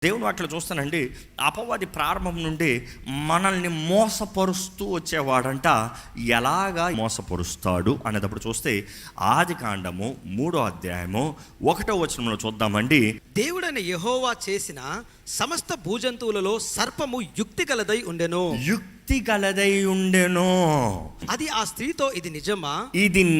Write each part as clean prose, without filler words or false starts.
దేవుని వాటిలో చూస్తానండి, అపవాది ప్రారంభం నుండి మనల్ని మోసపరుస్తూ వచ్చేవాడంట. ఎలాగా మోసపరుస్తాడు అనేటప్పుడు చూస్తే ఆదికాండము 3వ అధ్యాయము 1వ వచనంలో చూద్దామండి. దేవుడైన యెహోవా చేసిన సమస్త భూజంతువులలో సర్పము యుక్తి గలదై ఉండెను. అది ఆ స్త్రీతో, ఇది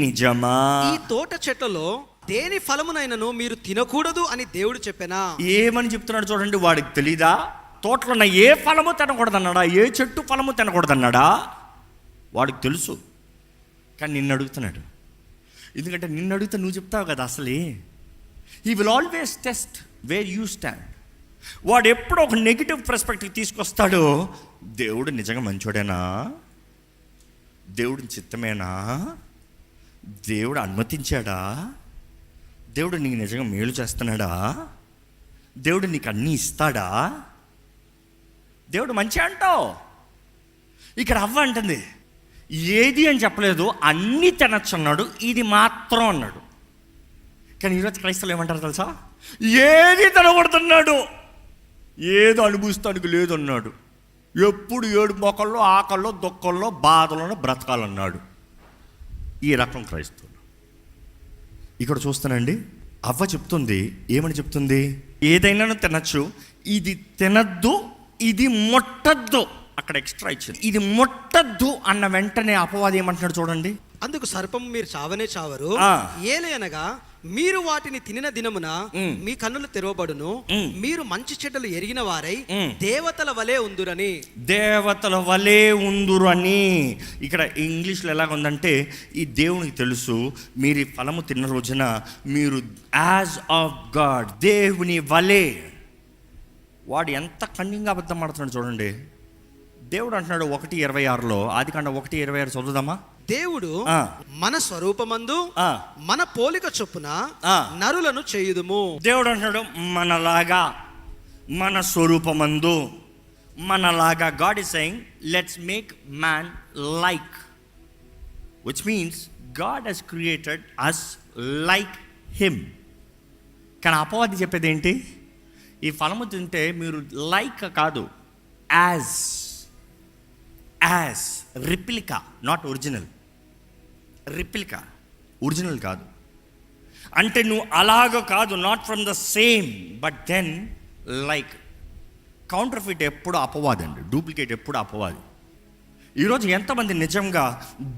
నిజమా? ఈ తోట చెట్లలో దేని ఫలమునైనను మీరు తినకూడదు అని దేవుడు చెప్పెనా? ఏమని చెప్తున్నాడు చూడండి. వాడికి తెలీదా? తోటలో ఉన్న ఏ ఫలము తినకూడదన్నాడా? ఏ చెట్టు ఫలము తినకూడదన్నాడా? వాడికి తెలుసు, కానీ నిన్ను అడుగుతున్నాడు. ఎందుకంటే నిన్ను అడిగితే నువ్వు చెప్తావు కదా అసలు. He will always test where you stand. వాడు ఎప్పుడు ఒక నెగిటివ్ పర్స్పెక్టివ్ తీసుకొస్తాడు. దేవుడు నిజంగా మంచోడేనా? దేవుడి చిత్తమేనా? దేవుడు అనుమతించాడా? దేవుడు నీకు నిజంగా మేలు చేస్తున్నాడా? దేవుడు నీకు అన్నీ ఇస్తాడా? దేవుడు మంచి అంటావు. ఇక్కడ అవ్వ అంటుంది, ఏది అని చెప్పలేదు, అన్నీ తినచ్చు అన్నాడు, ఇది మాత్రం అన్నాడు. కానీ ఈరోజు క్రైస్తవులు ఏమంటారు తెలుసా? ఏది తినకూడదన్నాడు, ఏదో అనుభవిస్తానికి లేదు అన్నాడు, ఎప్పుడు ఏడు మొక్కల్లో ఆకల్లో దుఃఖంలో బాధలను బ్రతకాలన్నాడు. ఈ రకం క్రైస్తవులు. ఇక్కడ చూస్తానండి, అవ్వ చెప్తుంది, ఏమని చెప్తుంది? ఏదైనా తినచ్చు, ఇది తినద్దు, ఇది ముట్టద్దు. అక్కడ ఎక్స్ట్రా ఇచ్చింది, ఇది ముట్టద్దు అన్న వెంటనే అపవాది ఏమంటున్నాడు చూడండి. అందుకు సర్పము, మీరు చావనే చావరు, ఏలయనగా మీరు వాటిని తినిన దినమున మీ కన్నులు తెరవబడును, మీరు మంచి చెడ్డలు ఎరిగిన వారై దేవతల వలె ఉందురని. దేవతల వలె ఉందురని. ఇక్కడ ఇంగ్లీష్లో ఎలాగ ఉందంటే, ఈ దేవునికి తెలుసు మీరు ఈ ఫలము తిన్న రోజున మీరు యాజ్ ఆఫ్ గాడ్, దేవుని వలె. వాడు ఎంత కన్నింగా అబద్ధం ఆడుతున్నాడు చూడండి. దేవుడు అంటున్నాడు 1:26లో, ఆదికాండం 1:26 చదువుదామా? దేవుడు మన స్వరూపమందు మన పోలిక చొప్పున నరులను చేయుదుము. దేవుడు అంటున్నాడు మనలాగా, మన స్వరూపమందు మనలాగా. God is saying let's make man like, which means God has created us like him. కానీ అపవాది చెప్పేది ఏంటి? ఈ ఫలము తింటే మీరు లైక్ కాదు, as replica, not original. Replica, original కాదు. అంటే నువ్వు అలాగ కాదు, not from the same, but then like. Counterfeit ఎప్పుడు అపవాది అండి, డూప్లికేట్ ఎప్పుడు అపవాది. ఈరోజు ఎంతమంది నిజంగా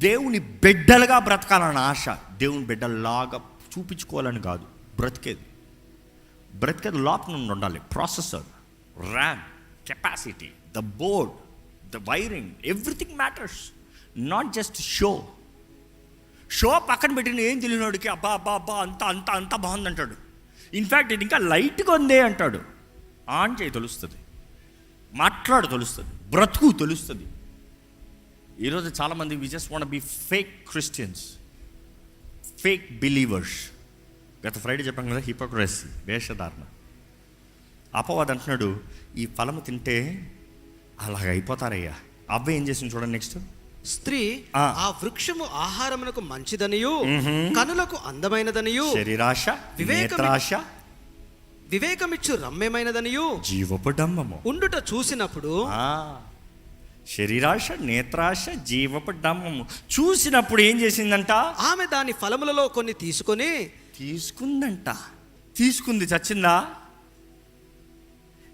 దేవుని బిడ్డలుగా బ్రతకాలని ఆశ, దేవుని బిడ్డలాగా చూపించుకోవాలని కాదు, బ్రతికేది లోపల నుండి ఉండాలి. Processor, RAM, capacity, the board, the wiring, everything matters, not just show పక్కన పెట్టిన ఏం తెలియనోడికి అబ్బా అబ్బా అబ్బా అంత బాగుంది అంటాడు. ఇన్ఫ్యాక్ట్ ఇది ఇంకా లైట్గా ఉందే అంటాడు. ఆన్ చేయి తెలుస్తుంది, మాట్లాడు తెలుస్తుంది, బ్రతుకు తెలుస్తుంది. ఈరోజు చాలామంది we just want be fake Christians, fake believers. గత ఫ్రైడే చెప్పాం కదా, హిపోక్రసీ, వేషధారణ. అపవాది అంటున్నాడు ఈ ఫలము తింటే అలాగ అయిపోతారయ్యా. అబ్బాయి ఏం చేసింది చూడండి. నెక్స్ట్, స్త్రీ ఆ వృక్షము ఆహారమునకు మంచిదనియు కనులకు అందమైనదనియు శరీరాశ, నేత్రాశ, వివేకమిచ్చు రమ్యమైనదనియు జీవపు డంబము ఉండుట చూసినప్పుడు, శరీరాశ, నేత్రాశ, జీవపు డంబము చూసినప్పుడు ఏం చేసిందంట? ఆమె దాని ఫలములలో కొన్ని తీసుకుందంట. తీసుకుంది, చచ్చిందా?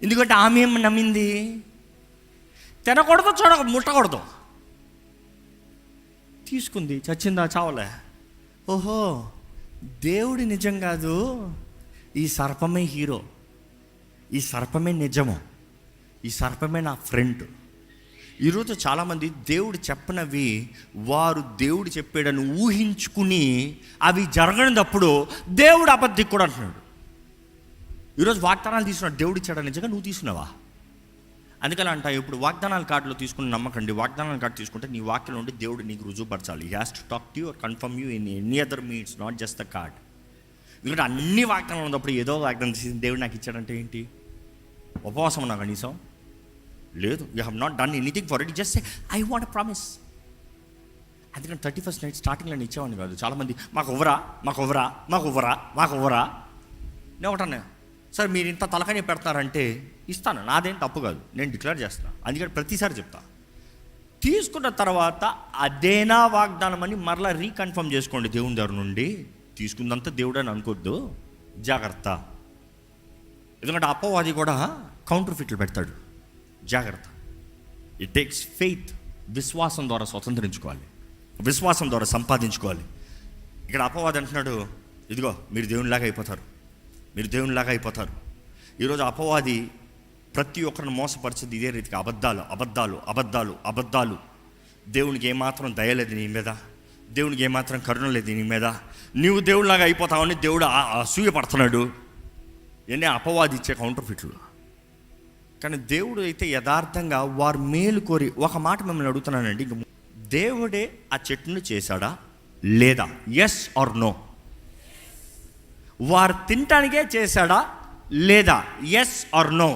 ఎందుకంటే ఆమె ఏం నమ్మింది? తినకూడదు, ముట్టకూడదు. తీసుకుంది, చచ్చిందా? చావలే. ఓహో, దేవుడి నిజం కాదు, ఈ సర్పమే హీరో, ఈ సర్పమే నిజము, ఈ సర్పమే నా ఫ్రెండ్. ఈరోజు చాలామంది దేవుడు చెప్పనవి వారు దేవుడు చెప్పాడని ఊహించుకుని అవి జరగనప్పుడు దేవుడు అబద్ధం కూడా అంటున్నాడు. ఈరోజు వాగ్దానాలు తీసుకున్నాడు, దేవుడు ఇచ్చాడా? నిజంగా నువ్వు తీసుకున్నావా? అందుకని అంట, ఇప్పుడు వాగ్దానాల కార్డులో తీసుకుని నమ్మకండి. వాగ్దానాల కార్డు తీసుకుంటే నీ వాక్యం నుండి దేవుడు నీకు రుజువుపరచాలి. He has to talk to you or confirm you in any other means, not just the card. ఎందుకంటే అన్ని వాగ్దానాలు ఉన్నప్పుడు ఏదో వాగ్దానం చేసి దేవుడు నాకు ఇచ్చాడంటే ఏంటి? ఉపవాసం ఉన్నా కనీసం లేదు. You have not done anything for it, just say I want a promise. అందుకని 31st నైట్ స్టార్టింగ్లో నేను ఇచ్చేవాడిని కాదు. చాలామంది మాకు ఇవ్వరా. నేను ఒకటన్నా, సార్ మీరు ఇంత తలకాయ పెడతారంటే ఇస్తాను, నాదేం తప్పు కాదు, నేను డిక్లేర్ చేస్తాను. అందుకని ప్రతిసారి చెప్తా, తీసుకున్న తర్వాత అదేనా వాగ్దానం అని మరలా రీకన్ఫర్మ్ చేసుకోండి దేవుని దగ్గర నుండి. తీసుకుందంతా దేవుడు అని అనుకోద్దు, జాగ్రత్త. ఎందుకంటే అపవాది కూడా కౌంటర్ ఫిట్లు పెడతాడు, జాగ్రత్త. ఇట్ టేక్స్ ఫెయిత్, విశ్వాసం ద్వారా స్వతంత్రించుకోవాలి, విశ్వాసం ద్వారా సంపాదించుకోవాలి. ఇక్కడ అపవాది అంటున్నాడు, ఇదిగో మీరు దేవునిలాగా అయిపోతారు, మీరు దేవునిలాగా అయిపోతారు. ఈరోజు అపవాది ప్రతి ఒక్కరిని మోసపరిచేది ఇదే రీతిగా, అబద్ధాలు అబద్ధాలు అబద్ధాలు అబద్ధాలు. దేవునికి ఏమాత్రం దయలేదు నీ మీద, దేవునికి ఏమాత్రం కరుణ లేదు నీ మీద, నీవు దేవుడిలాగా అయిపోతావని దేవుడు అసూయ పడుతున్నాడు. ఎన్ని అపవాది ఇచ్చే కౌంటర్ ఫిట్లు. కానీ దేవుడు అయితే యథార్థంగా వారు మేలు కోరి, ఒక మాట మిమ్మల్ని అడుగుతున్నానండి, దేవుడే ఆ చెట్టును చేశాడా లేదా? Yes or no? వారు తినటానికే చేశాడా లేదా? Yes or no?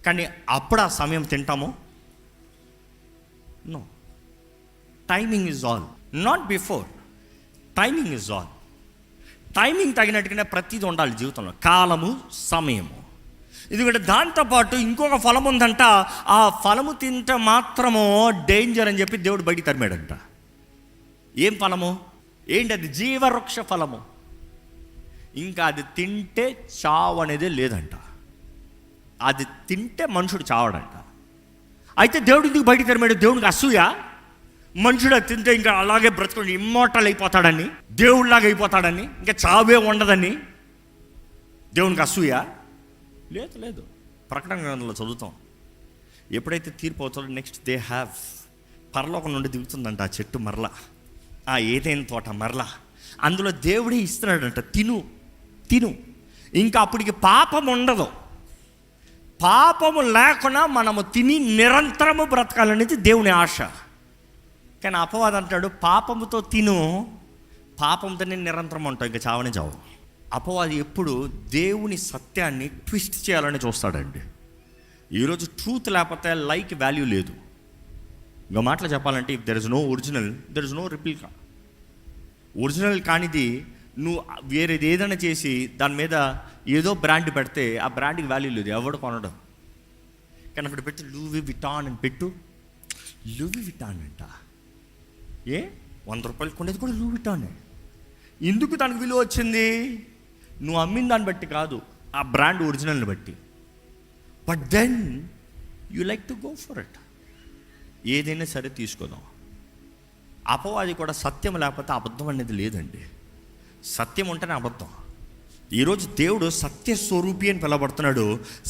కానీ అప్పుడు ఆ సమయం తింటామో? No. Timing is all, not before. Timing is all. Timing తగినట్టుగానే ప్రతిదీ ఉండాలి జీవితంలో, కాలము సమయము. ఎందుకంటే దాంతోపాటు ఇంకొక ఫలం ఉందంట, ఆ ఫలము తింటే మాత్రము డేంజర్ అని చెప్పి దేవుడు బయటికి తరిమాడంట. ఏం ఫలము? ఏంటి అది? జీవవృక్ష ఫలము. ఇంకా అది తింటే చావు అనేది లేదంట, అది తింటే మనుషుడు చావడంట. అయితే దేవుడు ఎందుకు బయటికి తరిమాడు? దేవునికి అసూయ మనుషుడు అది తింటే ఇంకా అలాగే బ్రతుకుని ఇమ్మోర్టల్ అయిపోతాడని, దేవుడిలాగా అయిపోతాడని, ఇంకా చావే ఉండదని దేవునికి అసూయ? లేదు లేదు. ప్రకటన గ్రంథంలో చదువుతాం, ఎప్పుడైతే తీర్పు అవుతుందో నెక్స్ట్ దే హ్యావ్, పరలోకం నుండి దిగుతుందంట ఆ చెట్టు మరలా, ఆ ఏదైనా తోట మరలా, అందులో దేవుడే ఇస్తున్నాడంట, తిను తిను. ఇంకా అప్పటికి పాపం ఉండదు. పాపము లేకుండా మనము తిని నిరంతరము బ్రతకాలనేది దేవుని ఆశ. కానీ అపవాదం అంటాడు, పాపముతో తిను, పాపంతోనే నిరంతరం ఉంటావు, ఇంకా చావనే చావు. అపవాది ఎప్పుడు దేవుని సత్యాన్ని ట్విస్ట్ చేయాలని చూస్తాడండి. ఈరోజు ట్రూత్ లేకపోతే లైక్ వాల్యూ లేదు. ఇంకో మాటలు చెప్పాలంటే, if there is no original, there is no replica. Original కానిది నువ్వు వేరేది ఏదైనా చేసి దాని మీద ఏదో బ్రాండ్ పెడితే ఆ బ్రాండ్కి వాల్యూ లేదు, ఎవడు కొనడం. కానీ అక్కడ పెట్టి లూవి విటాన్ అని పెట్టు, లూవి విటాన్ అంట. ఏ 100 రూపాయలు కొనేది కూడా లూవి విటానే. ఎందుకు దానికి విలువ వచ్చింది? నువ్వు అమ్మిన దాన్ని బట్టి కాదు, ఆ బ్రాండ్ ఒరిజినల్ని బట్టి. But then you like to go for it. ఏదైనా సరే తీసుకోదాం. అపవాది కూడా సత్యం లేకపోతే అబద్ధం అనేది లేదండి. సత్యం ఉంటేనే అబద్ధం. ఈరోజు దేవుడు సత్య స్వరూపి అని పిలవబడుతున్నాడు,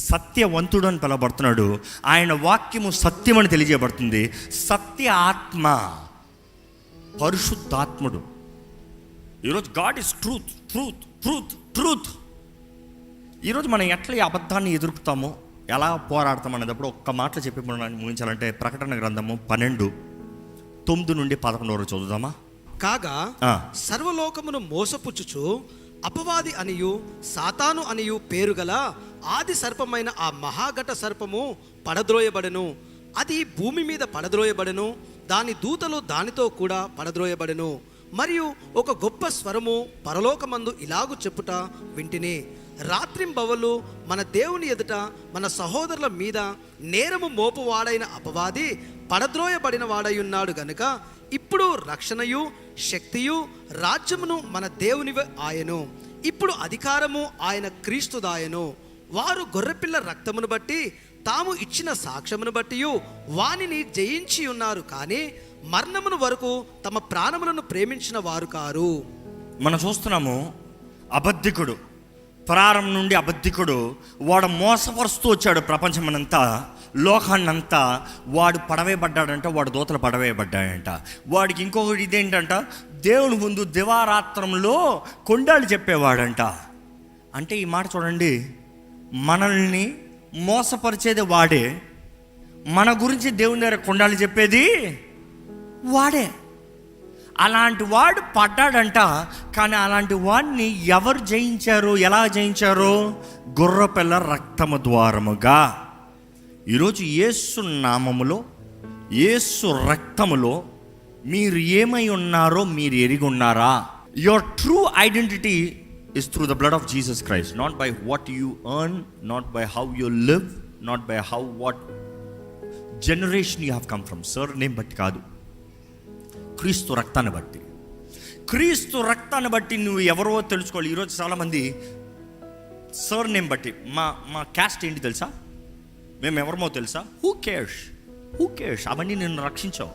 సత్యవంతుడు అని పిలవబడుతున్నాడు. ఆయన వాక్యము సత్యం అని తెలియజేయబడుతుంది. సత్య ఆత్మ, పరిశుద్ధాత్ముడు. ఈరోజు God is truth, truth, truth, truth. ఈరోజు మనం ఎట్లా ఈ అబద్ధాన్ని ఎదుర్కొతామో, ఎలా పోరాడతాం అనేటప్పుడు ఒక్క మాటలు చెప్పి మనం ముగించాలంటే, ప్రకటన గ్రంథము 12:9-11 చదువుదామా? కాగా సర్వలోకమును మోసపుచ్చుచు అపవాది అనియు సాతాను అనియు పేరుగల ఆది సర్పమైన ఆ మహాఘట సర్పము పడద్రోయబడెను. అది భూమి మీద పడద్రోయబడెను, దాని దూతలు దానితో కూడా పడద్రోయబడెను. మరియు ఒక గొప్ప స్వరము పరలోకమందు ఇలాగు చెప్పుట వింటిని, రాత్రింబవళ్ళు మన దేవుని ఎదుట మన సహోదరుల మీద నేరము మోపువాడైన అపవాది పడద్రోయబడిన వాడయున్నాడు గనుక ఇప్పుడు రక్షణయు శక్తియు రాజ్యమును మన దేవునివే ఆయను. ఇప్పుడు అధికారము ఆయన క్రీస్తుదాయను. వారు గొర్రెపిల్ల రక్తమును బట్టి తాము ఇచ్చిన సాక్ష్యమును బట్టి వానిని జయించి ఉన్నారు, కానీ మరణమును వరకు తమ ప్రాణములను ప్రేమించిన వారు కారు. మనం చూస్తున్నాము, అబద్ధికుడు ప్రారంభం నుండి అబద్ధికుడు, వాడు మోసపరుస్తూ వచ్చాడు ప్రపంచమనంతా, లోకాన్నంతా. వాడు పడవేయబడ్డాడంట, వాడు దూతలు పడవేయబడ్డాడంట. వాడికి ఇంకొకటి ఇదేంటంట, దేవుని ముందు దివారాత్రంలో కొండాలు చెప్పేవాడంట. అంటే ఈ మాట చూడండి, మనల్ని మోసపరిచేది వాడే, మన గురించి దేవుని దగ్గర కొండాలు చెప్పేది వాడే. అలాంటి వాడు పడ్డాడంట. కానీ అలాంటి వాడిని ఎవరు జయించారు, ఎలా జయించారు? గొర్రెపిల్ల రక్తము ద్వారముగా. ఈరోజు యేసు నామములో, యేసు రక్తములో మీరు ఏమై ఉన్నారో మీరు ఎరిగి ఉన్నారా? Your true identity is through the blood of Jesus Christ, not by what you earn, not by how you live, not by what generation you have come from. Surname బట్టి కాదు, క్రీస్తు రక్తాన్ని బట్టి. క్రీస్తు రక్తాన్ని బట్టి నువ్వు ఎవరో తెలుసుకోవాలి. ఈరోజు చాలామంది సర్నేమ్ బట్టి మా క్యాస్ట్ ఏంటి తెలుసా, మేము ఎవరమో తెలుసా, హూ కేర్స్ అవన్నీ నిన్ను రక్షించావు.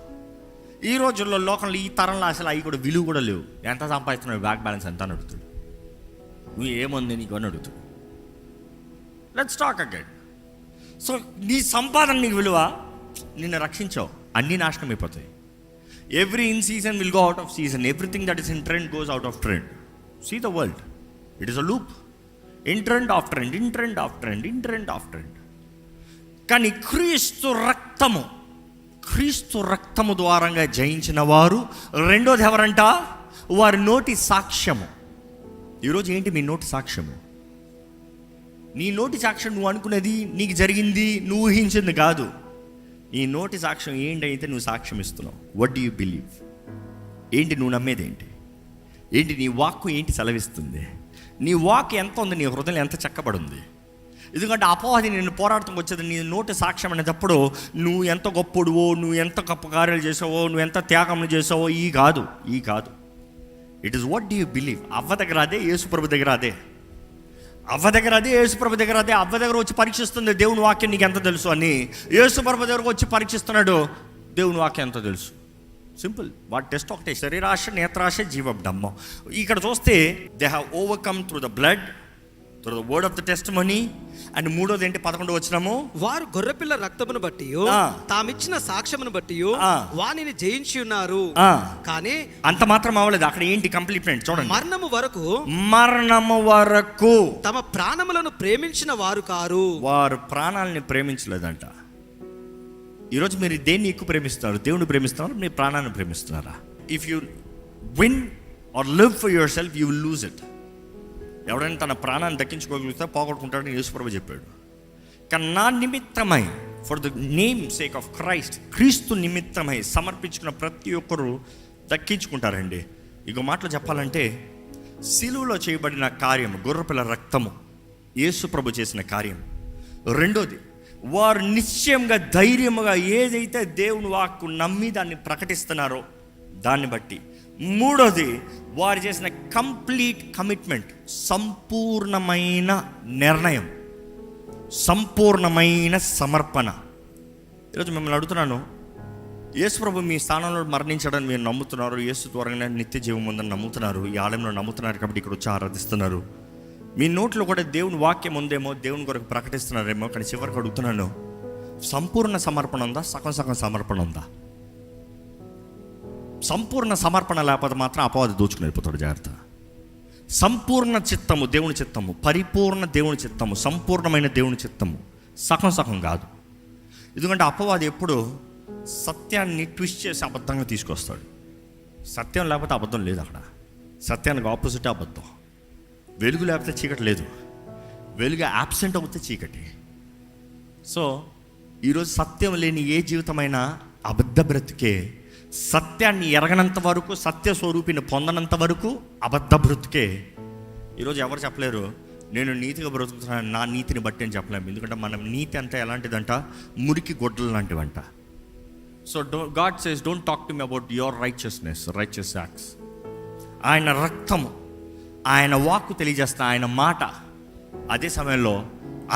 ఈ రోజుల్లో లోకంలో ఈ తరంలో అసలు అవి కూడా విలువ కూడా లేవు. ఎంత సంపాదిస్తున్నావు, బ్యాంక్ బ్యాలెన్స్ ఎంత అని అడుగుతాడు, నువ్వు ఏముంది నీకు అని అడుగుతాడు. Let's talk again. సో నీ సంపాదన నీకు విలువ, నిన్ను రక్షించావు, అన్నీ నాశనం అయిపోతాయి. Every in season will go out of season, everything that is in trend goes out of trend. See the world, it is a loop, in trend of trend, in trend of trend, in trend of trend. కానీ క్రీస్తు రక్తము ద్వారంగా జయించిన వారు, రెండోది ఎవరంట, వారి నోటి సాక్ష్యము. ఈరోజు ఏంటి మీ నోటి సాక్ష్యము? నీ నోటి సాక్ష్యం నువ్వు అనుకున్నది, నీకు జరిగింది, నువ్వు ఊహించింది కాదు. నీ నోటి సాక్ష్యం ఏంటైతే నువ్వు సాక్ష్యం ఇస్తున్నావు. What do you believe? ఏంటి నువ్వు నమ్మేది ఏంటి నీ వాక్కు ఏంటి సెలవిస్తుంది? నీ వాక్ ఎంత ఉంది, నీ హృదయం ఎంత చక్కబడి ఉంది? ఎందుకంటే అపవాది నేను పోరాడుతూ వచ్చేది నీ నోటి సాక్ష్యం అనేటప్పుడు నువ్వు ఎంత గొప్పడువో, నువ్వు ఎంత గొప్ప కార్యాలు చేసావో, నువ్వు ఎంత త్యాగం చేసావో, ఈ కాదు. It is what do you believe. అవ్వ దగ్గర అదే, యేసుప్రభు దగ్గర అదే. అవ్వ దగ్గర అదే, యేసుప్రభు దగ్గర అదే. అవ్వ దగ్గర వచ్చి పరీక్షిస్తుంది దేవుని వాక్యం నీకు ఎంత తెలుసు అని, యేసుప్రభు దగ్గరకు వచ్చి పరీక్షిస్తున్నాడు దేవుని వాక్యం ఎంత తెలుసు. సింపుల్. వాటి టెస్ట్ ఒకటే, శరీరాశ, నేత్రాశ, జీవబ్డమ్మం. ఇక్కడ చూస్తే they have overcome through the blood, through the word of the testimony. And మూడోది ఏంటి, 11 వచనము, వారు గొర్రెపిల్ల రక్తమును బట్టి తామిచ్చిన సాక్ష్యమును బట్టి వానిని జయించి ఉన్నారు. కానీ అంత మాత్రం అవ్వలేదు, అక్కడ ఏంటి కంప్లీట్మెంట్ చూడండి. మరణము వరకు తమ ప్రాణములను ప్రేమించిన వారు కారు. వారు ప్రాణాలని ప్రేమించలేదంట. ఈరోజు మీరు దేన్ని ఎక్కువ ప్రేమిస్తున్నారు? దేవుని ప్రేమిస్తున్నారు, మీ ప్రాణాన్ని ప్రేమిస్తున్నారా? If you win or live for yourself, you will lose it. ఎవడైనా తన ప్రాణాన్ని దక్కించుకోగలిగితే పోగొట్టుకుంటాడని యేసుప్రభు చెప్పాడు. కానీ నా నిమిత్తమై, for the name sake of క్రీస్తు నిమిత్తమై సమర్పించుకున్న ప్రతి ఒక్కరు దక్కించుకుంటారండి. ఇంకో మాటలు చెప్పాలంటే, సిలువలో చేయబడిన కార్యం, గొర్రెపిల్ల రక్తము, యేసుప్రభు చేసిన కార్యం. రెండోది, వారు నిశ్చయంగా ధైర్యముగా ఏదైతే దేవుని వాక్కు నమ్మి దాన్ని ప్రకటిస్తున్నారో దాన్ని బట్టి. మూడోది, వారు చేసిన కంప్లీట్ కమిట్మెంట్, సంపూర్ణమైన నిర్ణయం, సంపూర్ణమైన సమర్పణ. ఈరోజు మిమ్మల్ని అడుగుతున్నాను, యేసుప్రభు మీ స్థానంలో మరణించడానికి మీరు నమ్ముతున్నారు, యేసు ద్వారానే నిత్య జీవం ఉందని నమ్ముతున్నారు, ఈ ఆలయంలో నమ్ముతున్నారు కాబట్టి ఇక్కడ వచ్చి ఆరాధిస్తున్నారు. మీ నోట్లో కూడా దేవుని వాక్యం ఉందేమో, దేవుని కొరకు ప్రకటిస్తున్నారేమో. కానీ చివరికి అడుగుతున్నాను, సంపూర్ణ సమర్పణ ఉందా, సగం సమర్పణ ఉందా? సంపూర్ణ సమర్పణ లేకపోతే మాత్రం అపవాది దోచుకుని వెళ్ళిపోతాడు. జాగ్రత్త. సంపూర్ణ చిత్తము దేవుని చిత్తము, పరిపూర్ణ దేవుని చిత్తము, సంపూర్ణమైన దేవుని చిత్తము, సగం కాదు. ఎందుకంటే అపవాది ఎప్పుడు సత్యాన్ని ట్విస్ట్ చేసి అబద్ధంగా తీసుకొస్తాడు. సత్యం లేకపోతే అబద్ధం లేదు అక్కడ. సత్యానికి ఆపోజిట్ అబద్ధం. వెలుగు లేకపోతే చీకటి లేదు, వెలుగు యాబ్సెంట్ అవుతే చీకటి. సో ఈరోజు సత్యం లేని ఏ జీవితమైనా అబద్ధ బ్రతికే. సత్యాన్ని ఎరగనంత వరకు, సత్య స్వరూపిని పొందనంత వరకు అబద్ధ బ్రతుకే. ఈరోజు ఎవరు చెప్పలేరు నేను నీతిగా బ్రతుకుతున్నాను, నా నీతిని బట్టి అని చెప్పలేము. ఎందుకంటే మన నీతి అంతా ఎలాంటిదంట, మురికి గొడ్డలు లాంటివంట. So God says, don't talk to me about your righteous acts. ఆయన రక్తము, ఆయన వాక్కు తెలియజేస్తా, ఆయన మాట. అదే సమయంలో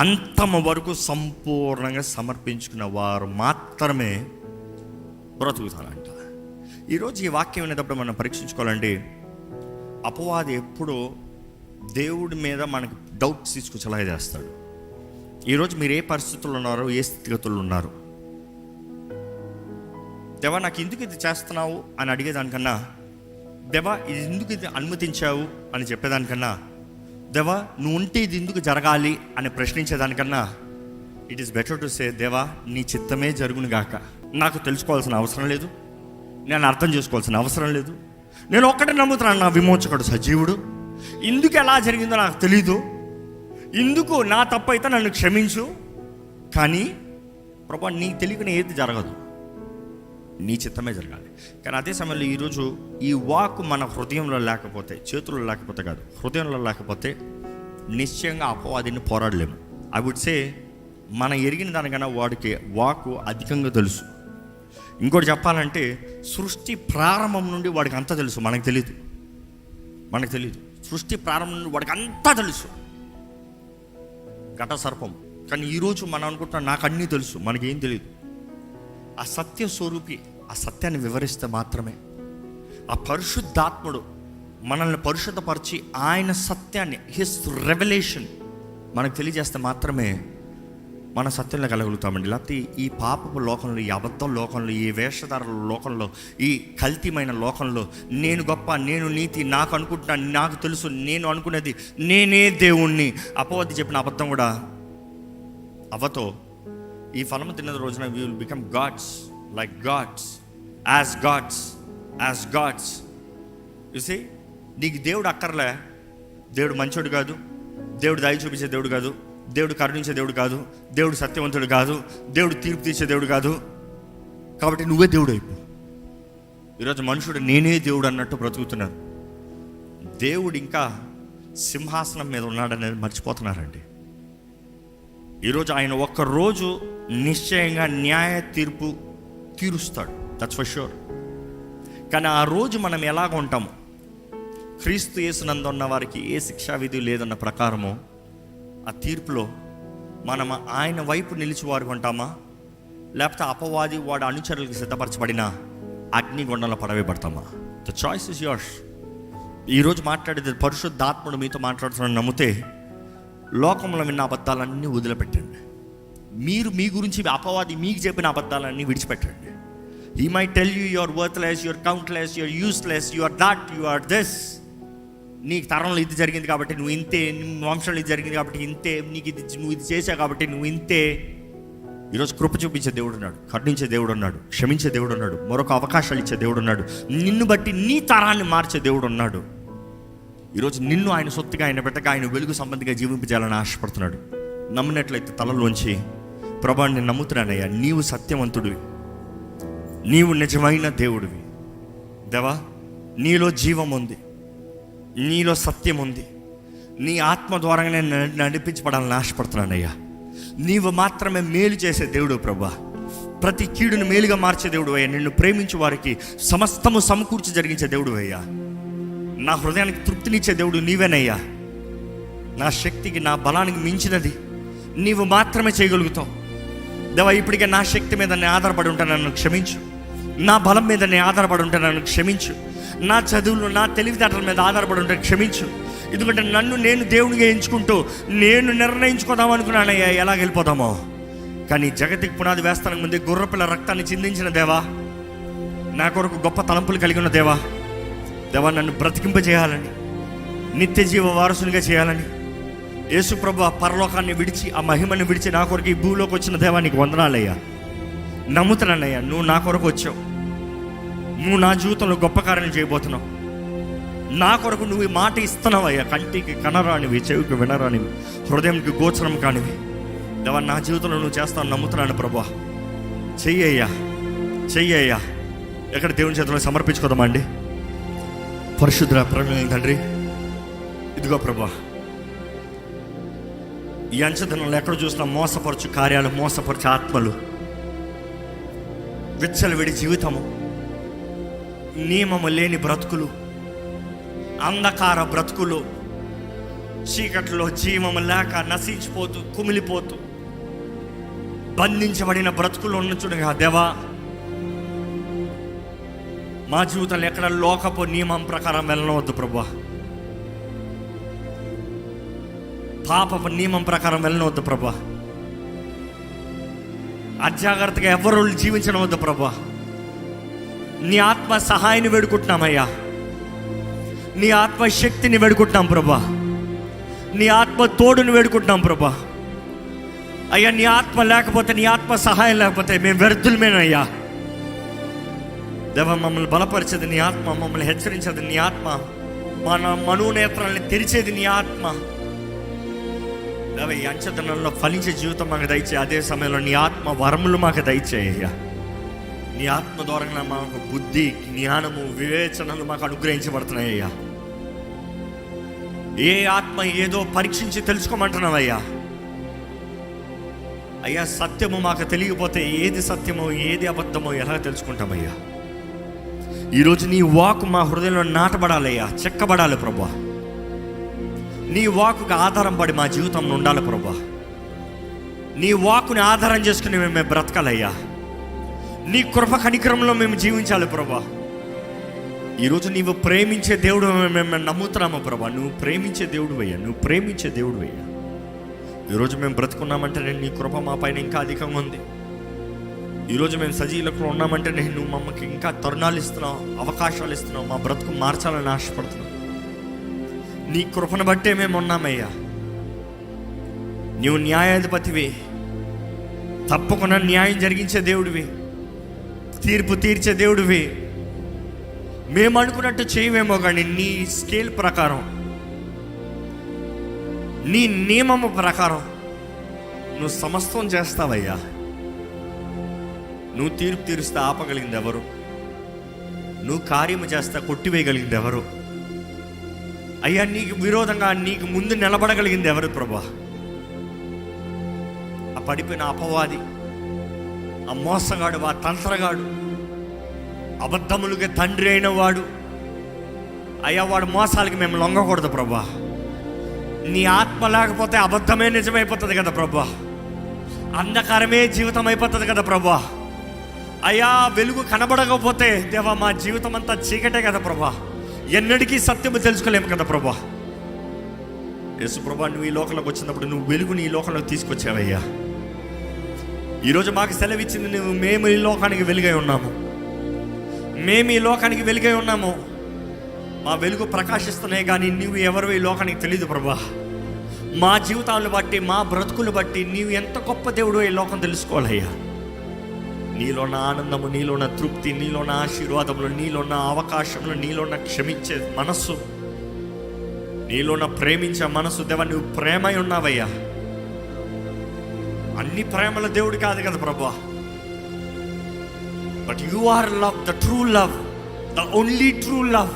అంతము వరకు సంపూర్ణంగా సమర్పించుకున్న వారు మాత్రమే బ్రతుకుతారంట. ఈరోజు ఈ వాక్యం అనేటప్పుడు మనం పరీక్షించుకోవాలండి. అపవాది ఎప్పుడూ దేవుడి మీద మనకు డౌట్స్ తీసుకొచ్చేలా చేస్తాడు. ఈరోజు మీరు ఏ పరిస్థితుల్లో ఉన్నారో, ఏ స్థితిగతుల్లో ఉన్నారు, దేవా నాకు ఎందుకు ఇది చేస్తున్నావు అని అడిగేదానికన్నా, దేవా ఇది ఎందుకు ఇది అనుమతించావు అని చెప్పేదానికన్నా, దేవా నువ్వు ఉంటే ఇది ఎందుకు జరగాలి అని ప్రశ్నించేదానికన్నా, it is better to say, దేవా నీ చిత్తమే జరుగును గాక. నాకు తెలుసుకోవాల్సిన అవసరం లేదు, నేను అర్థం చేసుకోవాల్సిన అవసరం లేదు. నేను ఒక్కటే నమ్ముతున్నాను, నా విమోచకుడు సజీవుడు. ఇందుకు ఎలా జరిగిందో నాకు తెలీదు, ఇందుకు నా తప్పు అయితే నన్ను క్షమించు. కానీ ప్రభా నీకు తెలియకనే ఏది జరగదు. నీ చిత్తమే జరగాలి. కానీ అదే సమయంలో ఈరోజు ఈ వాక్ మన హృదయంలో లేకపోతే, చేతుల్లో లేకపోతే కాదు, హృదయంలో లేకపోతే నిశ్చయంగా అపవాదిని పోరాడలేము. ఐ వుడ్ సే మన ఎరిగిన దానికన్నా వాడికి వాకు అధికంగా తెలుసు. ఇంకోటి చెప్పాలంటే సృష్టి ప్రారంభం నుండి వాడికి అంతా తెలుసు, మనకు తెలియదు. సృష్టి ప్రారంభం నుండి వాడికి అంతా తెలుసు, ఘట సర్పం. కానీ ఈరోజు మనం అనుకుంటున్నాం నాకు అన్నీ తెలుసు, మనకేం తెలియదు. ఆ సత్య స్వరూపి ఆ సత్యాన్ని వివరిస్తే మాత్రమే, ఆ పరిశుద్ధాత్ముడు మనల్ని పరిశుద్ధపరిచి ఆయన సత్యాన్ని, హిస్ రెవల్యూషన్ మనకు తెలియజేస్తే మాత్రమే మన సత్యంలో కలగలుగుతామండి. లేకపోతే ఈ పాపపు లోకంలో, ఈ అబద్ధం లోకంలో, ఈ వేషధారుల లోకంలో, ఈ కల్తీమైన లోకంలో నేను గొప్ప, నేను నీతి, నాకు అనుకుంటున్నాను, నాకు తెలుసు, నేను అనుకునేది నేనే దేవుణ్ణి. అపవాది చెప్పిన అబద్ధం కూడా అవ్వతో ఈ ఫలము తిన్న రోజున we will become gods, like gods, as gods. You see, నీకు దేవుడు అక్కర్లే. దేవుడు మంచోడు కాదు, దేవుడు దయ చూపించే దేవుడు కాదు, దేవుడు కరుణించే దేవుడు కాదు, దేవుడు సత్యవంతుడు కాదు, దేవుడు తీర్పు తీర్చే దేవుడు కాదు. కాబట్టి నువ్వే దేవుడు అయిపో. ఈరోజు మనుషుడు నేనే దేవుడు అన్నట్టు బ్రతుకుతున్నారు. దేవుడు ఇంకా సింహాసనం మీద ఉన్నాడనేది మర్చిపోతున్నారండి. ఈరోజు ఆయన ఒక్కరోజు నిశ్చయంగా న్యాయ తీర్పు తీరుస్తాడు, దట్స్ ఫర్ షూర్. కానీ ఆ రోజు మనం ఎలాగ ఉంటాము? క్రీస్తు యేసునందు ఉన్న వారికి ఏ శిక్షా విధి లేదన్న ప్రకారము ఆ తీర్పులో మనం ఆయన వైపు నిలిచివారు ఉంటామా, లేకపోతే అపవాది వాడు అనుచరులకు సిద్ధపరచబడిన అగ్నిగుండంలో పడవేయబడతామా? The choice is yours. ఈరోజు మాట్లాడేది పరిశుద్ధాత్ముడు మీతో మాట్లాడుతున్నాను నమ్మితే లోకంలో విన్న అబద్ధాలన్నీ వదిలిపెట్టండి. మీరు మీ గురించి అపవాది మీకు చెప్పిన అబద్ధాలన్నీ విడిచిపెట్టండి. He might tell you your worthless, your countless, your useless, your that, your this. నీకు తరంలో ఇది జరిగింది కాబట్టి నువ్వు ఇంతే, నీ వంశంలో ఇది జరిగింది కాబట్టి ఇంతే, నీకు ఇది నువ్వు ఇది చేసావు కాబట్టి నువ్వు ఇంతే. ఈరోజు కృప చూపించే దేవుడు ఉన్నాడు, కరుణించే దేవుడు ఉన్నాడు, క్షమించే దేవుడు ఉన్నాడు, మరొక అవకాశాలు ఇచ్చే దేవుడు ఉన్నాడు, నిన్ను బట్టి నీ తరాన్ని మార్చే దేవుడు ఉన్నాడు. ఈరోజు నిన్ను ఆయన సొత్తుగా, ఆయన బిడ్డగా, ఆయన వెలుగు సంబంధిగా జీవింపజేయాలని ఆశపడుతున్నాడు. నమ్మినట్లయితే తలలోంచి, ప్రభా నేను నమ్ముతున్నానయ్యా, నీవు సత్యవంతుడివి, నీవు నిజమైన దేవుడివి. దేవా, నీలో జీవం ఉంది, నీలో సత్యం ఉంది, నీ ఆత్మ ద్వారాగా నేను నడిపించబడాలని ఆశపడుతున్నానయ్యా. నీవు మాత్రమే మేలు చేసే దేవుడు ప్రభా, ప్రతి కీడును మేలుగా మార్చే దేవుడు అయ్యా. నిన్ను ప్రేమించే వారికి సమస్తము సమకూర్చి జరిగించే దేవుడు అయ్యా. నా హృదయానికి తృప్తినిచ్చే దేవుడు నీవేనయ్యా. నా శక్తికి, నా బలానికి మించినది నీవు మాత్రమే చేయగలుగుతావు. దేవా, ఇప్పటికే నా శక్తి మీద నేను ఆధారపడి ఉంటాను, నన్ను క్షమించు. నా బలం మీద నేను ఆధారపడి ఉంటాను, నన్ను క్షమించు. నా చదువులు, నా తెలివితేటల మీద ఆధారపడి ఉంటే క్షమించు. ఎందుకంటే నన్ను నేను దేవునిగా ఎంచుకుంటూ నేను నిర్ణయించుకోదాం అనుకున్నానయ్యా ఎలాగ వెళ్ళిపోదామో. కానీ జగతికి పునాది వేస్తానికి ముందే గుర్రపిల్ల రక్తాన్ని చిందించిన దేవా, నా కొరకు గొప్ప తలంపులు కలిగి ఉన్న దేవా, దేవా నన్ను బ్రతికింపజేయాలని, నిత్య జీవ వారసునిగా చేయాలని, యేసు ప్రభు ఆ పరలోకాన్ని విడిచి, ఆ మహిమను విడిచి నా కొరకు ఈ భూమిలోకి వచ్చిన దేవా నీకు వందనాలయ్యా. నమ్ముతున్నానయ్యా, నువ్వు నా కొరకు వచ్చావు, నువ్వు నా జీవితంలో గొప్ప కార్యం చేయబోతున్నావు. నా కొరకు నువ్వు ఈ మాట ఇస్తున్నావయ్యా. కంటికి కనరానివి, చెవికి వినరానివి, హృదయంకి గోచరం కానివి దేవా నా జీవితంలో నువ్వు చేస్తావు నమ్ముతున్నాను ప్రభా. చెయ్యయ్యా. ఎక్కడ దేవుని చేతుల్లో సమర్పించుకోదామండి. పరిశుద్ధ ప్రేమ తండ్రి, ఇదిగో ప్రభా, ఈ అంచదనంలో ఎక్కడ చూసినా మోసపరచు కార్యాలు, మోసపరచు ఆత్మలు, విచ్చలవిడి జీవితము, నియమము లేని బ్రతుకులు, అంధకార బ్రతుకులు, చీకట్లో జీవము లేక నశించిపోతూ, కుమిలిపోతూ బంధించబడిన బ్రతుకులు ఉన్న చూడగా దేవా, మా జీవితంలో ఎక్కడ లోకపు నియమం ప్రకారం వెళ్ళనవద్దు ప్రభా, పాపపు నియమం ప్రకారం వెళ్ళనవద్దు ప్రభా, అజాగ్రత్తగా ఎవరు జీవించనవద్దు ప్రభా. నీ ఆత్మ సహాయాన్ని వేడుకుంటున్నామయ్యా, నీ ఆత్మ శక్తిని వేడుకుంటున్నాం ప్రభా, నీ ఆత్మ తోడుని వేడుకుంటున్నాం ప్రభా. అయ్యా, నీ ఆత్మ లేకపోతే, నీ ఆత్మ సహాయం లేకపోతే మేము వ్యర్థులమేనయ్యా. దేవ, మమ్మల్ని బలపరిచేది నీ ఆత్మ, మమ్మల్ని హెచ్చరించేది నీ ఆత్మ, మన మనోనేత్రాలని తెరిచేది నీ ఆత్మ. దేవ, ఈ అంచదనంలో ఫలించే జీవితం మాకు దయచే, అదే సమయంలో నీ ఆత్మ వరములు మాకు దయచేయ్యా. నీ ఆత్మ ద్వారా మాకు బుద్ధి, జ్ఞానము, వివేచనలు మాకు అనుగ్రహించబడుతున్నాయ్యా. ఏ ఆత్మ ఏదో పరీక్షించి తెలుసుకోమంటున్నావయ్యా. అయ్యా, సత్యము మాకు తెలియకపోతే ఏది సత్యమో ఏది అబద్ధమో ఎలా తెలుసుకుంటామయ్యా? ఈరోజు నీ వాక్ మా హృదయంలో నాటబడాలయ్యా, చెక్కబడాలి ప్రభా. నీ వాకుకి ఆధారం పడి మా జీవితంలో ఉండాలి ప్రభా. నీ వాకుని ఆధారం చేసుకుని మేము బ్రతకాలయ్యా. నీ కృప కనికరంలో మేము జీవించాలి ప్రభా. ఈరోజు నీవు ప్రేమించే దేవుడు మేము నమ్ముతున్నాము ప్రభా. నువ్వు ప్రేమించే దేవుడు అయ్యా, నువ్వు ప్రేమించే దేవుడు అయ్యా. ఈరోజు మేము బ్రతుకున్నామంటే నీ కృప మా పైన ఇంకా అధికంగా ఉంది. ఈరోజు మేము సజీవులకు ఉన్నామంటే నువ్వు మమ్మకి ఇంకా తరుణాలు ఇస్తున్నావు, అవకాశాలు ఇస్తున్నావు. మా బ్రతుకు మార్చాలని ఆశపడుతున్నావు. నీ కృపను బట్టే మేము ఉన్నామయ్యా. నీవు న్యాయాధిపతివి, తప్పకుండా న్యాయం జరిగించే దేవుడివి, తీర్పు తీర్చే దేవుడివి. మేము అనుకున్నట్టు చేయవేమో కానీ నీ స్కేల్ ప్రకారం, నీ నియమము ప్రకారం నువ్వు సమస్తం చేస్తావయ్యా. నువ్వు తీర్పు తీరుస్తే ఆపగలిగింది ఎవరు? నువ్వు కార్యము చేస్తా కొట్టివేయగలిగింది ఎవరు? అయ్యా, నీకు విరోధంగా నీకు ముందు నిలబడగలిగింది ఎవరు ప్రభా? ఆ పడిపోయిన అపవాది, ఆ మోసగాడు, ఆ తంత్రగాడు, అబద్ధములకి తండ్రి అయిన వాడు, అయ్యా వాడు మోసాలకి మేము లొంగకూడదు ప్రభా. నీ ఆత్మ లేకపోతే అబద్ధమే నిజమైపోతుంది కదా ప్రభా. అంధకారమే జీవితం అయిపోతుంది కదా ప్రభా. అయ్యా, వెలుగు కనబడకపోతే దేవా మా జీవితం అంతా చీకటే కదా ప్రభా. ఎన్నటికీ సత్యము తెలుసుకోలేము కదా ప్రభా. యేసు ప్రభా, నువ్వు ఈ లోకంలోకి వచ్చినప్పుడు నువ్వు వెలుగుని ఈ లోకంలోకి తీసుకొచ్చావయ్యా. ఈరోజు మాకు సెలవిచ్చింది నువ్వు. మేము ఈ లోకానికి వెలుగై ఉన్నాము, మేము ఈ లోకానికి వెలుగై ఉన్నాము. మా వెలుగు ప్రకాశిస్తున్నాయి కానీ నువ్వు ఎవరు ఈ లోకానికి తెలియదు ప్రభా. మా జీవితాలను బట్టి, మా బ్రతుకులు బట్టి నీవు ఎంత గొప్ప దేవుడు ఈ లోకం తెలుసుకోవాలయ్యా. నీలో ఉన్న ఆనందము, నీలో ఉన్న తృప్తి, నీలో ఉన్న ఆశీర్వాదములు, నీలో ఉన్న అవకాశములు, నీలో ఉన్న క్షమించే మనస్సు, నీలో ఉన్న ప్రేమించే మనస్సు. దేవా, నువ్వు ప్రేమై ఉన్నావయ్యా. అన్ని ప్రేమల దేవుడు కాదు కదా ప్రభా. But you are love, the true love, the only true love.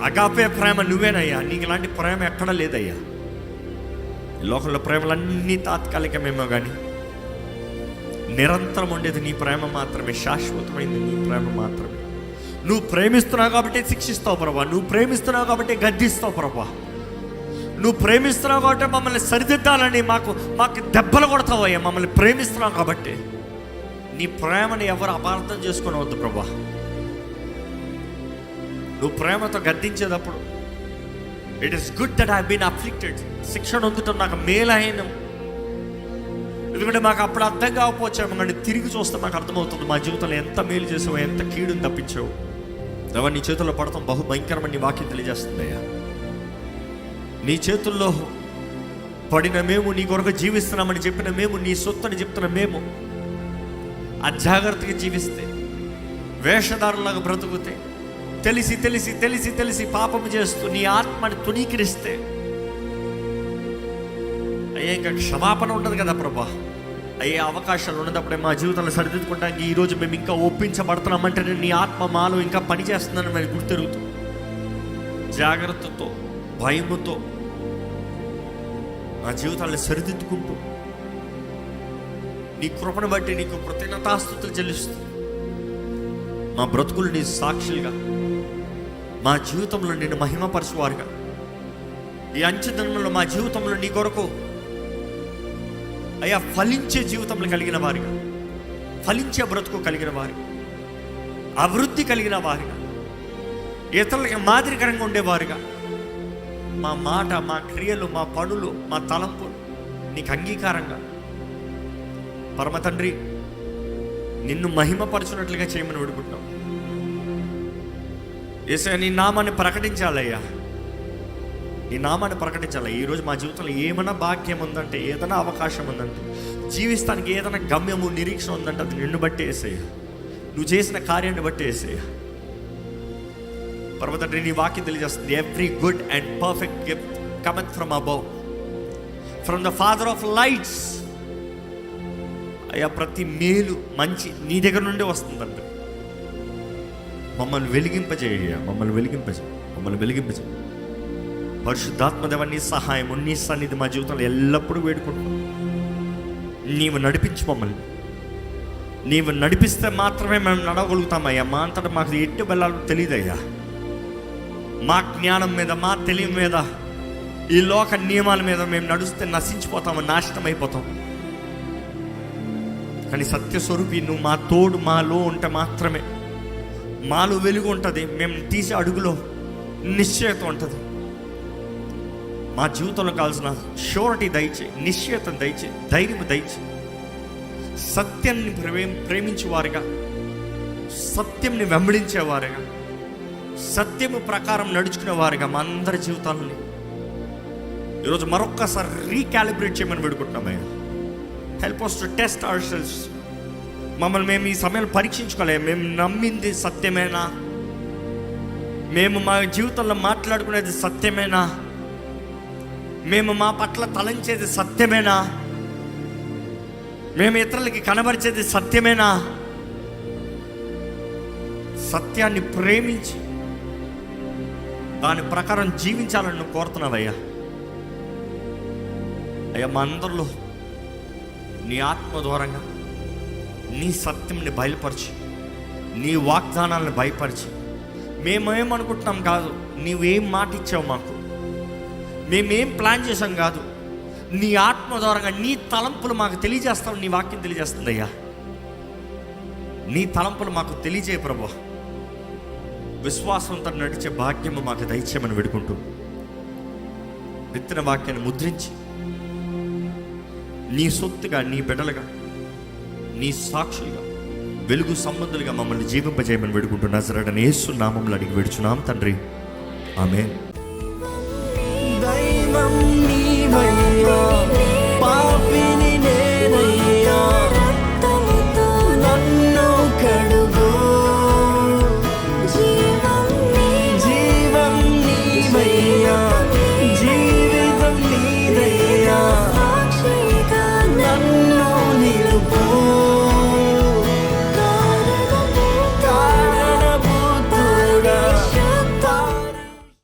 Agape ప్రేమ నువ్వేనయ్యా. నీకు ఇలాంటి ప్రేమ ఎక్కడా లేదయ్యా. ఈ లోకంలో ప్రేమలన్నీ తాత్కాలికమేమో కానీ నిరంతరం ఉండేది నీ ప్రేమ మాత్రమే, శాశ్వతమైంది నీ ప్రేమ మాత్రమే. నువ్వు ప్రేమిస్తున్నావు కాబట్టి శిక్షిస్తావు ప్రభా. నువ్వు ప్రేమిస్తున్నావు కాబట్టి గద్దిస్తావు ప్రభా. నువ్వు ప్రేమిస్తున్నావు కాబట్టి మమ్మల్ని సరిదిద్దాలని మాకు దెబ్బలు కొడతావు అయ్యా. మమ్మల్ని ప్రేమిస్తున్నావు కాబట్టి నీ ప్రేమని ఎవరు అపార్థం చేసుకోవద్దు ప్రభా. నువ్వు ప్రేమతో గద్దించేటప్పుడు it is good that I been afflicted. శిక్షణ అందుటం నాకు మేలైన, ఎందుకంటే మాకు అప్పుడు అర్థం కాకపోవచ్చాము కానీ తిరిగి చూస్తే మాకు అర్థమవుతుంది మా జీవితంలో ఎంత మేలు చేసావు, ఎంత కీడుని తప్పించావు. దేవా, నీ చేతుల్లో పడతాం బహు భయంకరమని నీ వాక్యం తెలియజేస్తుంది అయ్యా. నీ చేతుల్లో పడిన మేము, నీ కొరకు జీవిస్తున్నామని చెప్పిన మేము, నీ సొత్తు అని చెప్తున్న మేము అజాగ్రత్తగా జీవిస్తే, వేషధారులాగా బ్రతుకుతే, తెలిసి తెలిసి తెలిసి తెలిసి పాపము చేస్తూ నీ ఆత్మని తునీకరిస్తే అయ్యా ఇంకా క్షమాపణ ఉండదు కదా ప్రభా. అయ్యే అవకాశాలు ఉన్నదప్పుడే మా జీవితంలో సరిదిద్దుకుంటానికి ఈరోజు మేము ఇంకా ఒప్పించబడుతున్నామంటే నీ ఆత్మ మాలో ఇంకా పని చేస్తుందని మేము గుర్తెరుగుతూ జాగ్రత్తతో, భయముతో మా జీవితాలను సరిదిద్దుకుంటూ నీ కృపను బట్టి నీకు కృతజ్ఞతాస్తుతులు చెల్లిస్తూ మా బ్రతుకులు నీ సాక్షులుగా, మా జీవితంలో నేను మహిమపరచువారుగా, ఈ అంచెదినంలో మా జీవితంలో నీ కొరకు అయ్యా ఫలించే జీవితంలో కలిగిన వారిగా, ఫలించే బ్రతుకు కలిగిన వారిగా, అభివృద్ధి కలిగిన వారిగా, ఇతరులకి మాదిరికరంగా ఉండేవారుగా, మా మాట, మా క్రియలు, మా పనులు, మా తలంపులు నీకు అంగీకారంగా పరమ తండ్రి నిన్ను మహిమపరచున్నట్లుగా చేయమని వేడుకుంటున్నాం. యేసయ్యా, నీ నామాన్ని ప్రకటించాలయ్యా, నీ నామాన్ని ప్రకటించాలి. ఈరోజు మా జీవితంలో ఏమైనా భాగ్యం ఉందంటే, ఏదైనా అవకాశం ఉందంటే, జీవిస్తానికి ఏదైనా గమ్యము, నిరీక్షణ ఉందంటే అది నిన్ను బట్టి యేసయ్యా, నువ్వు చేసిన కార్యాన్ని బట్టి యేసయ్యా. పరమ తండ్రి, నీ వాక్యం తెలియజేస్తుంది, every good and perfect gift cometh from above, from the father of lights. అయ్యా ప్రతి మేలు మంచి నీ దగ్గర నుండి వస్తుందండి. మమ్మల్ని వెలిగింపజేయ, మమ్మల్ని వెలిగింపజేయ. పరిశుద్ధాత్మదేవ నీ సహాయము, నీ సన్నిధి మా జీవితంలో ఎల్లప్పుడూ వేడుకుంటున్నాం. నీవు నడిపించు మమ్మల్ని. నీవు నడిపిస్తే మాత్రమే మేము నడవగలుగుతామయ్యా. మా అంతటా మాకు ఎట్టు వెళ్ళాలో తెలియదయ్యా. మా జ్ఞానం మీద, మా తెలివి మీద, ఈ లోక నియమాల మీద మేము నడుస్తే నశించిపోతాము, నాశనం అయిపోతాం. కానీ సత్యస్వరూపి నువ్వు మా తోడు, మాలో ఉంటే మాత్రమే మాలో వెలుగు ఉంటుంది. మేము తీసే అడుగులో నిశ్చయత ఉంటుంది. మా జీవితంలో కావాల్సిన షూరిటీ దయచే, నిశ్చయతను దయచే, ధైర్యం దయచే. సత్యాన్ని ప్రేమించేవారుగా, సత్యంని వెంబడించేవారుగా, సత్యము ప్రకారం నడుచుకునే వారుగా మా అందరి జీవితాలని ఈరోజు మరొక్కసారి రీకాలిబ్రేట్ చేయమని వేడుకుంటున్నామయ్యా. Help us to test ourselves. మమ్మల్ని మేము ఈ సమయంలో పరీక్షించుకోలే. మేము నమ్మింది సత్యమేనా? మేము మా జీవితంలో మాట్లాడుకునేది సత్యమేనా? మేము మా పట్ల తలంచేది సత్యమేనా? మేము ఇతరులకి కనబరిచేది సత్యమేనా? సత్యాన్ని ప్రేమించి దాని ప్రకారం జీవించాలని నువ్వు కోరుతున్నావయ్యా. అయ్యా మా అందరిలో నీ ఆత్మ ద్వారంగా నీ సత్యంని బయలుపరిచి, నీ వాగ్దానాలను బయలుపరిచి, మేమేమనుకుంటున్నాం కాదు, నీవేం మాట ఇచ్చావు మాకు, మేమేం ప్లాన్ చేసాం కాదు, నీ ఆత్మ ద్వారంగా నీ తలంపులు మాకు తెలియజేస్తావు. నీ వాక్యం తెలియజేస్తుంది అయ్యా. నీ తలంపులు మాకు తెలియజేయ ప్రభువా. విశ్వాసంతో నడిచే భాగ్యము మాకు దయచేయమని వేడుకుంటూ, విత్తన వాక్యాన్ని ముద్రించి నీ సొత్తుగా, నీ బిడ్డలుగా, నీ సాక్షులుగా, వెలుగు సంబంధులుగా మమ్మల్ని జీవింపజేయమని వేడుకుంటూ నజరేయుడైన యేసు నామములో అడిగి వేడుచున్నాం తండ్రి. ఆమేన్.